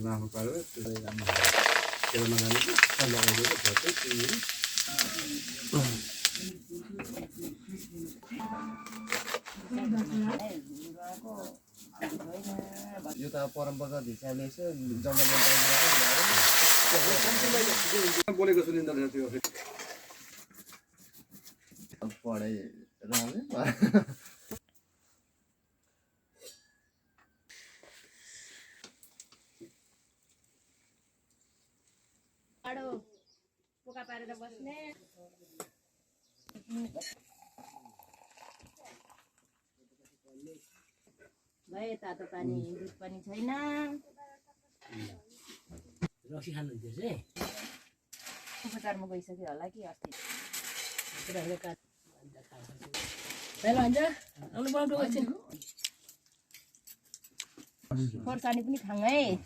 लामो पारेर त्यसलाई राम्रो तेलमा जानेको लगाइदिएर झट्टै चिनी यो त परम्परागत हिसाबले चाहिँ जङ्गल बोलेको सुनिँदैन त्यो पढाइ पोका पारेर बस्ने भए तातो पानी दुध पनि छैन रक्सी खानुहुन्थ्यो चाहिँ उपचारमा गइसक्यो होला कि अस्ति खोर्सानी पनि खाउँ है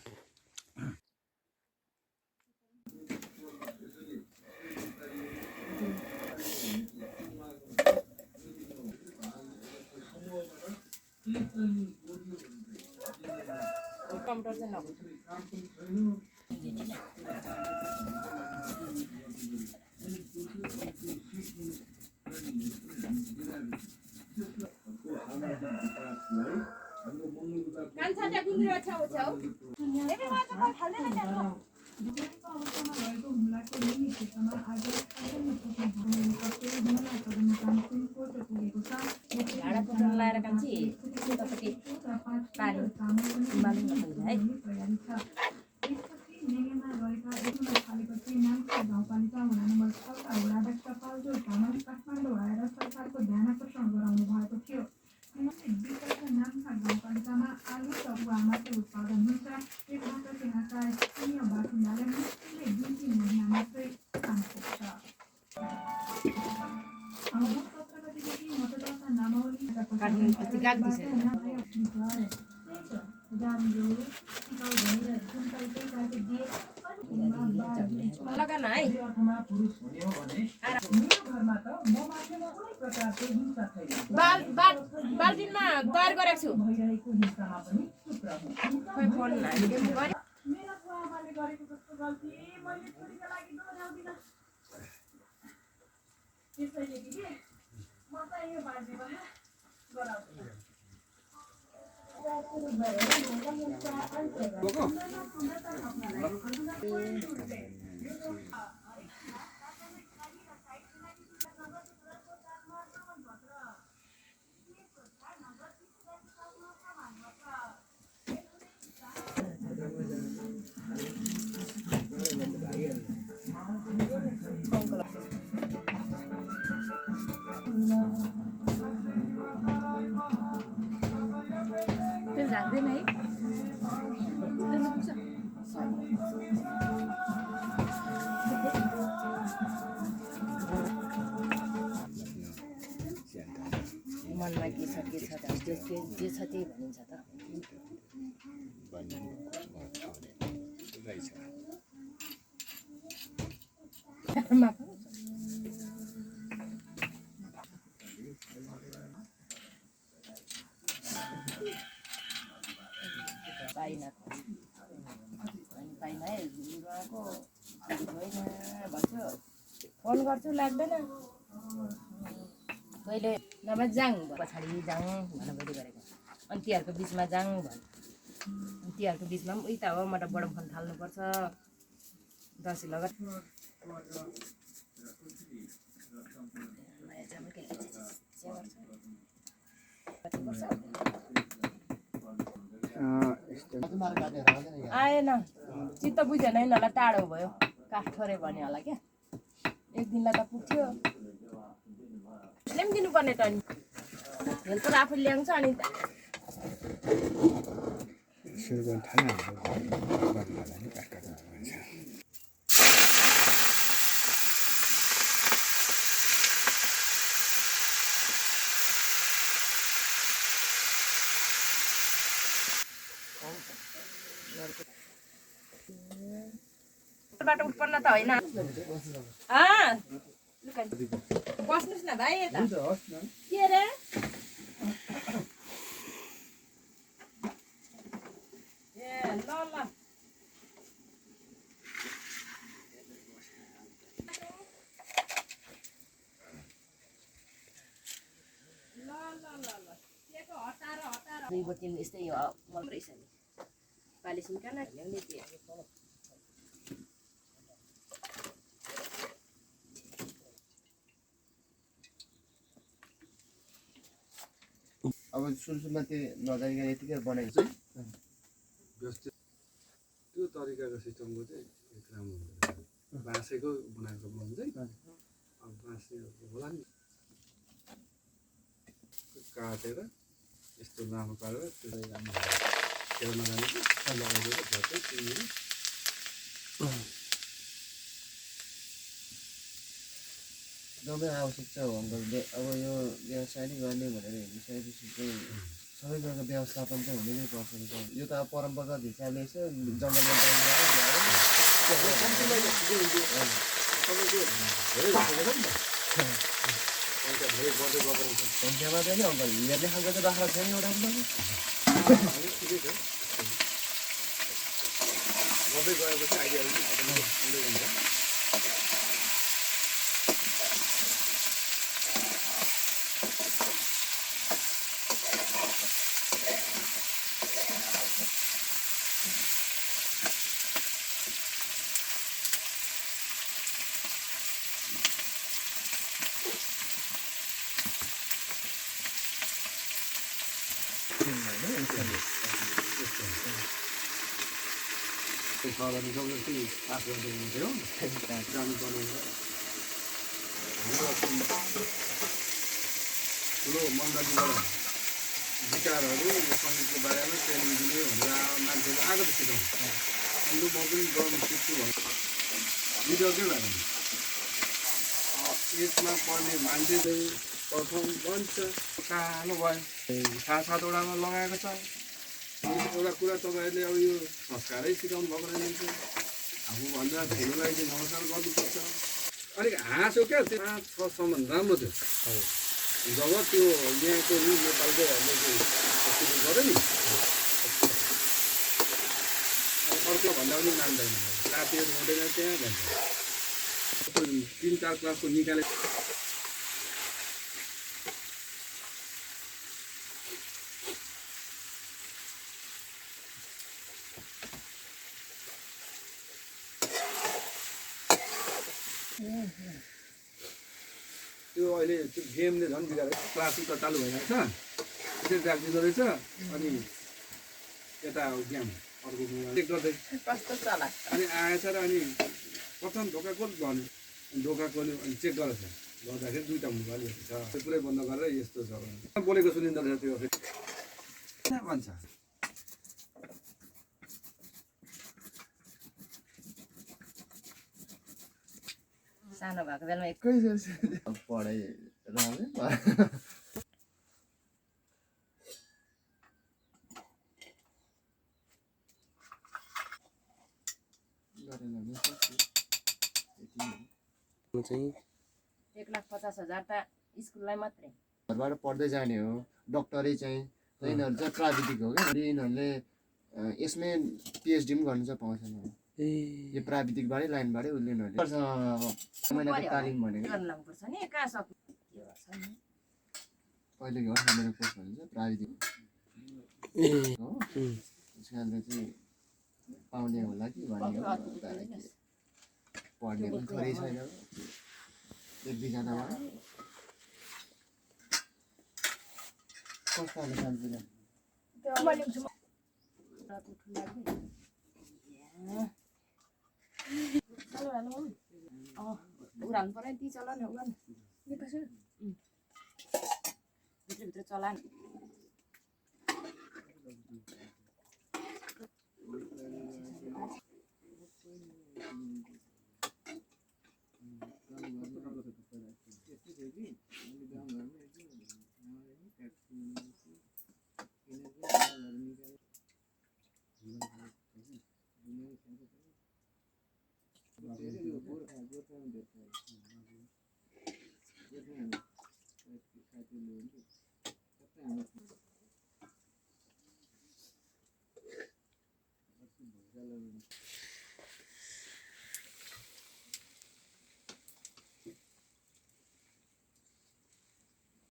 टमाटर चाहिँ नहुन्छ कान्छाटा गुन्द्रो छाउ छाउ एबे माछा खाउ खाल्दैन त्यहाँ झाडा पटल लाएर कान्छी उतापट्टि पानी उमाल्नु नपर्छ है लगाना है बाल्टिनमा तयार गरेको छु खोइ फोन लाग्दैन है मनमा के छ जे छ त्यही भनिन्छ त पाइन है रुवाको होइन भन्छु फोन गर्छु लाग्दैन कहिले नभए जाङ पछाडि जाङ भनेर बढी गरेको अनि तिहारको बिचमा जाङ भन् तिहारको बिचमा पनि उही त हो म त बडा फोन थाल्नुपर्छ दसैँ लगत आएन चित्त बुझेन यिनीहरूलाई टाढो भयो काठ ठोरे भन्यो होला क्या एक दिनलाई त पुग्थ्यो उसले पनि दिनुपर्ने त नि हेल्पर आफू ल्याउँछ अनि बाट उत्पन्न त होइन बस्नुहोस् न भाइ यता के रे ए ल ल दुई बोतल यस्तै मल रहेछ नि पाले सिमकाना ल्याउने त्यो अब सुनसुनमा त्यो नजानिकन यतिकै बनाइन्छ व्यवस्थित त्यो तरिकाको सिस्टमको चाहिँ अलिक राम्रो हुँदैन बाँसेको बनाएको बन चाहिँ अब बाँसे होला नि काटेर यस्तो लामो पारेर त्यसलाई राम्रो खेल नजानेको लगाइदिएर झट्टै चिनी एकदमै आवश्यक छ हो अङ्कल अब यो व्यवसाय नै गर्ने भनेर हिँडिसकेपछि चाहिँ सबै कुराको व्यवस्थापन चाहिँ हुनै नै पर्छ यो त अब परम्परागत हिसाबले चाहिँ जङ्गलमा सङ्ख्यामा चाहिँ नि अङ्कल हेर्ने खालको चाहिँ बाख्रा छैन एउटा पनि ठिकै छ गर्दै गएपछि आइडियाहरू पनि आउँदै जान्छ सरहरू जबरजस्ती पास गर्दै हुन्थ्यो जानुपर्ने हाम्रो ठुलो मण्डलीबाट गिटारहरू सङ्गीतको बारेमा ट्रेनिङ दिने भनेर मान्छेहरू आएको त सिकाउनु अन्त म पनि गर्नु सिक्छु भने गिटारकै भएर यसमा पढ्ने मान्छे चाहिँ प्रथम बन्छ सानो भयो 7-7वटामा लगाएको छ एउटा कुरा तपाईँहरूले अब यो संस्कारै सिकाउनु भएको रहेछ आफूभन्दा ठुलोलाई चाहिँ नमस्कार गर्नुपर्छ अलिक हाँसो क्या 5-6सम्म राम्रो थियो जब त्यो यहाँको नेपालकोहरूले चाहिँ सुरु गर्यो नि अर्को भन्दा पनि मान्दैन साथीहरू हुँदैन त्यहाँ भन्छ 3-4 क्लासको निकाले त्यो अहिले त्यो गेमले झन् बिगारेको क्लास उता चालु भइरहेको छ त्यसरी राखिदिँदो रहेछ अनि यता गेम अर्को चेक गर्दै अनि आएछ र अनि प्रथम ढोका खोल भन्यो ढोका खोल्यो अनि चेक गरेछ गर्दाखेरि 2टा मोबाइल छ त्यो पुरै बन्द गरेर यस्तो छ बोलेको सुनिँदो रहेछ त्यो भन्छ सानो भएको बेलामा एकै पढाइ रहने चाहिँ 1,50,000 त स्कुललाई मात्रै घरबाट पढ्दै जाने हो डक्टरै चाहिँ यिनीहरू चाहिँ प्राविधिक हो क्या यिनीहरूले यसमै पिएचडी पनि गर्नु चाहिँ पाउँछन् यो प्राविधिकबाटै लाइनबाटै उसले यिनीहरूले महिनाको तालिम भनेको पहिलेको हो मेरो कोर्स भन्छ प्राविधिक हो त्यस कारणले चाहिँ पाउने होला कि भन्ने हो पढ्ने पनि थोरै छैन 1-2जनाबाट कस्तो खाले खान्छ उडाल्नु पर्यो ती चलान भित्र चलान